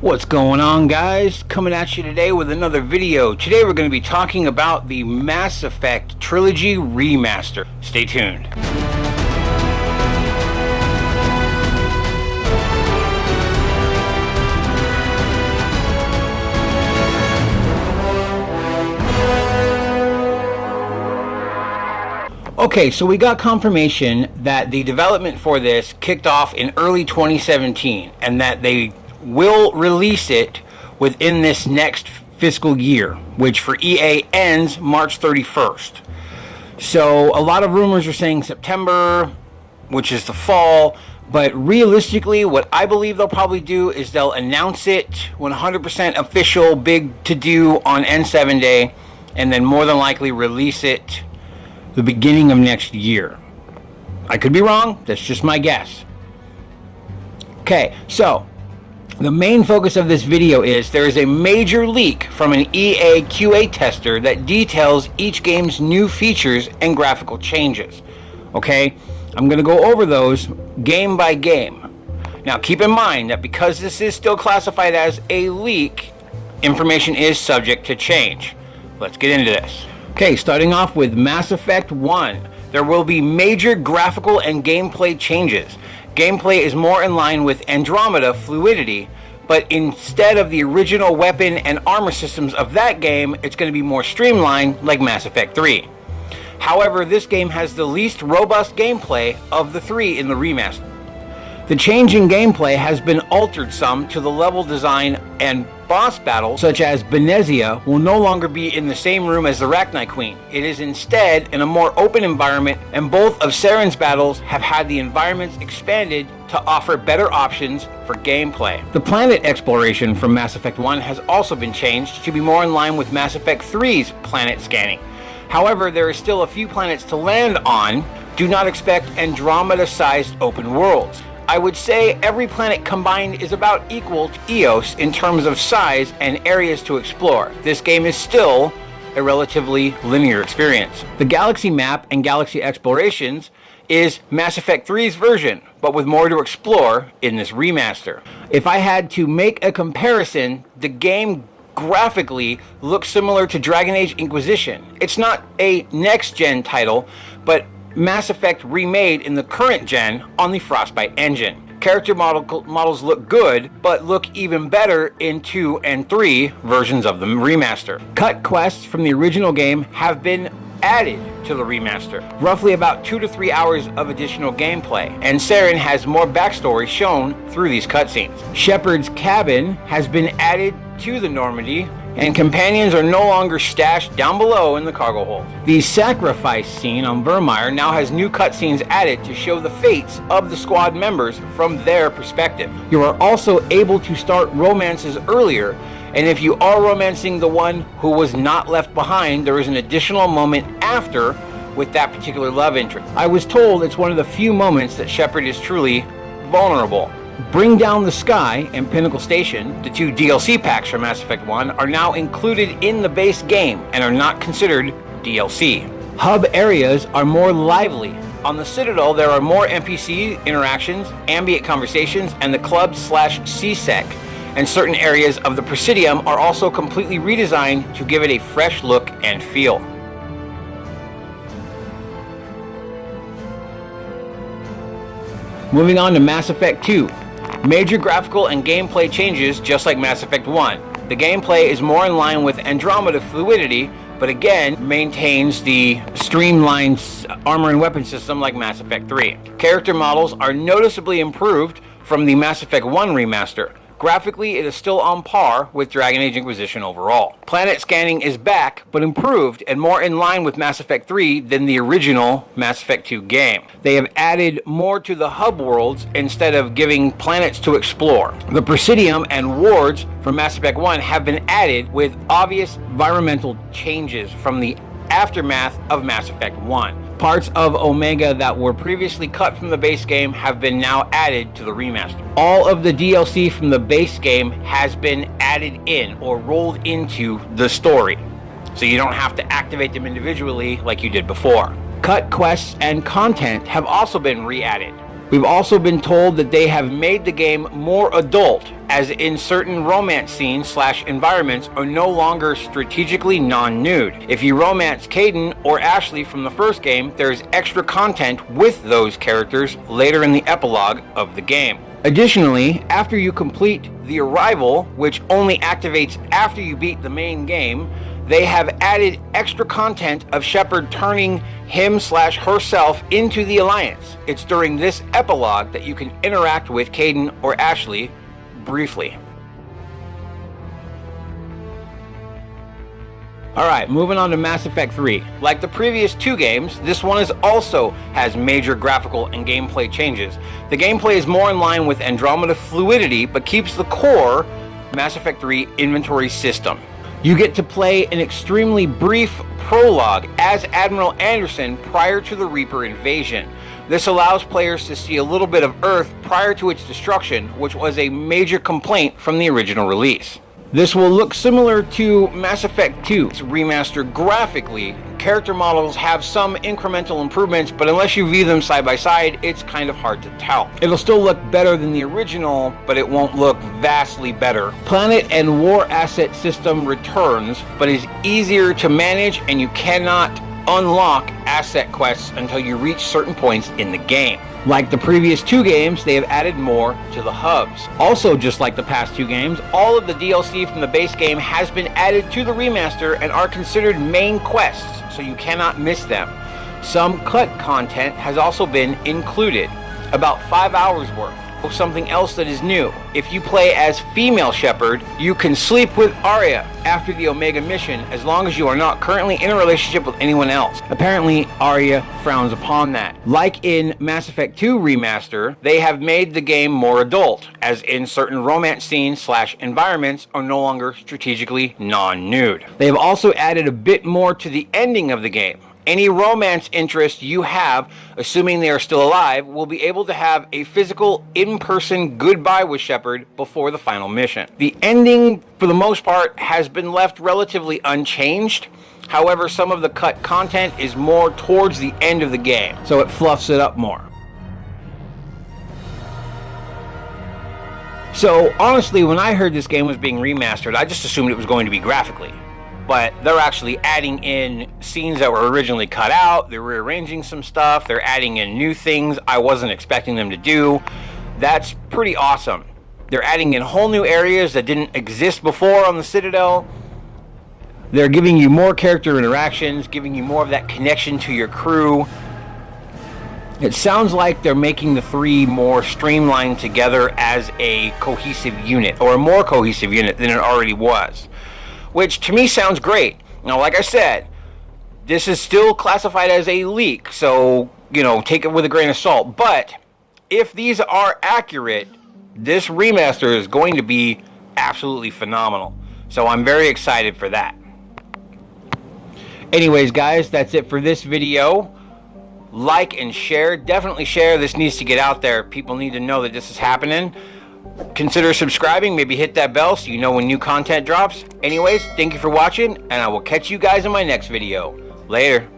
What's going on, guys? Coming at you today with another video. Today we're going to be talking about the Mass Effect Trilogy Remaster. Stay tuned. Okay, so we got confirmation that the development for this kicked off in early 2017 and that they will release it within this next fiscal year, which for EA ends March 31st. So a lot of rumors are saying September, which is the fall, but realistically what I believe they'll probably do is they'll announce it 100% official, big to do on N7 Day, and then more than likely release it the beginning of next year. I could be wrong, that's just my guess. Okay, so the main focus of this video is there is a major leak from an EA QA tester that details each game's new features and graphical changes. Okay, I'm going to go over those game by game. Now keep in mind that because this is still classified as a leak, information is subject to change. Let's get into this. Okay, starting off with Mass Effect 1. There will be major graphical and gameplay changes. Gameplay is more in line with Andromeda fluidity, but instead of the original weapon and armor systems of that game, it's going to be more streamlined like Mass Effect 3. However, this game has the least robust gameplay of the three in the remaster. The change in gameplay has been altered some to the level design, and boss battles such as Benezia will no longer be in the same room as the Rachni Queen. It is instead in a more open environment, and both of Saren's battles have had the environments expanded to offer better options for gameplay. The planet exploration from Mass Effect 1 has also been changed to be more in line with Mass Effect 3's planet scanning. However, there are still a few planets to land on. Do not expect Andromeda-sized open worlds. I would say every planet combined is about equal to Eos in terms of size and areas to explore. This game is still a relatively linear experience. The galaxy map and galaxy explorations is Mass Effect 3's version, but with more to explore in this remaster. If I had to make a comparison, the game graphically looks similar to Dragon Age Inquisition. It's not a next-gen title, but Mass Effect remade in the current gen on the Frostbite engine. Character models look good, but look even better in 2 and 3 versions of the remaster. Cut quests from the original game have been added to the remaster. Roughly about 2 to 3 hours of additional gameplay, and Saren has more backstory shown through these cutscenes. Shepard's cabin has been added to the Normandy, and companions are no longer stashed down below in the cargo hold. The sacrifice scene on Vermeer now has new cutscenes added to show the fates of the squad members from their perspective. You are also able to start romances earlier, and if you are romancing the one who was not left behind, there is an additional moment after with that particular love interest. I was told it's one of the few moments that Shepard is truly vulnerable. Bring Down the Sky and Pinnacle Station, the 2 DLC packs from Mass Effect 1, are now included in the base game and are not considered DLC. Hub areas are more lively. On the Citadel, there are more NPC interactions, ambient conversations, and the club/CSEC, and certain areas of the Presidium are also completely redesigned to give it a fresh look and feel. Moving on to Mass Effect 2. Major graphical and gameplay changes just like Mass Effect 1. The gameplay is more in line with Andromeda fluidity, but again maintains the streamlined armor and weapon system like Mass Effect 3. Character models are noticeably improved from the Mass Effect 1 remaster. Graphically, it is still on par with Dragon Age Inquisition overall. Planet scanning is back, but improved and more in line with Mass Effect 3 than the original Mass Effect 2 game. They have added more to the hub worlds instead of giving planets to explore. The Presidium and wards from Mass Effect 1 have been added with obvious environmental changes from the aftermath of Mass Effect 1. Parts of Omega that were previously cut from the base game have been now added to the remaster. All of the DLC from the base game has been added in or rolled into the story, so you don't have to activate them individually like you did before. Cut quests and content have also been re-added. We've also been told that they have made the game more adult as in certain romance scenes / environments are no longer strategically non-nude. If you romance Kaidan or Ashley from the first game, there's extra content with those characters later in the epilogue of the game. Additionally, after you complete the Arrival, which only activates after you beat the main game, they have added extra content of Shepard turning him / herself into the Alliance. It's during this epilogue that you can interact with Kaidan or Ashley briefly. Alright, moving on to Mass Effect 3. Like the previous 2 games, this one also has major graphical and gameplay changes. The gameplay is more in line with Andromeda fluidity, but keeps the core Mass Effect 3 inventory system. You get to play an extremely brief prologue as Admiral Anderson prior to the Reaper invasion. This allows players to see a little bit of Earth prior to its destruction, which was a major complaint from the original release. This will look similar to Mass Effect 2's remaster graphically. Character models have some incremental improvements, but unless you view them side by side, it's kind of hard to tell. It'll still look better than the original, but it won't look vastly better. Planet and war asset system returns, but is easier to manage, and you cannot unlock asset quests until you reach certain points in the game. Like the previous 2 games, they have added more to the hubs. Also, just like the past 2 games, all of the DLC from the base game has been added to the remaster and are considered main quests, so you cannot miss them. Some cut content has also been included, about 5 hours worth. Something else that is new: if you play as female Shepard, you can sleep with Arya after the Omega mission as long as you are not currently in a relationship with anyone else. Apparently, Arya frowns upon that. Like in Mass Effect 2 Remaster, they have made the game more adult, as in certain romance scenes / environments are no longer strategically non-nude. They have also added a bit more to the ending of the game. Any romance interest you have, assuming they are still alive, will be able to have a physical, in-person goodbye with Shepard before the final mission. The ending, for the most part, has been left relatively unchanged. However, some of the cut content is more towards the end of the game, so it fluffs it up more. So, honestly, when I heard this game was being remastered, I just assumed it was going to be graphically. But they're actually adding in scenes that were originally cut out, they're rearranging some stuff, they're adding in new things I wasn't expecting them to do. That's pretty awesome. They're adding in whole new areas that didn't exist before on the Citadel. They're giving you more character interactions, giving you more of that connection to your crew. It sounds like they're making the 3 more streamlined together as a cohesive unit, or a more cohesive unit than it already was. Which to me sounds great. Now, like I said, this is still classified as a leak, so, take it with a grain of salt. But if these are accurate, this remaster is going to be absolutely phenomenal. So I'm very excited for that. Anyways, guys, that's it for this video. Like and share. Definitely share. This needs to get out there. People need to know that this is happening. Consider subscribing, maybe hit that bell so you know when new content drops. Anyways, thank you for watching, and I will catch you guys in my next video. Later.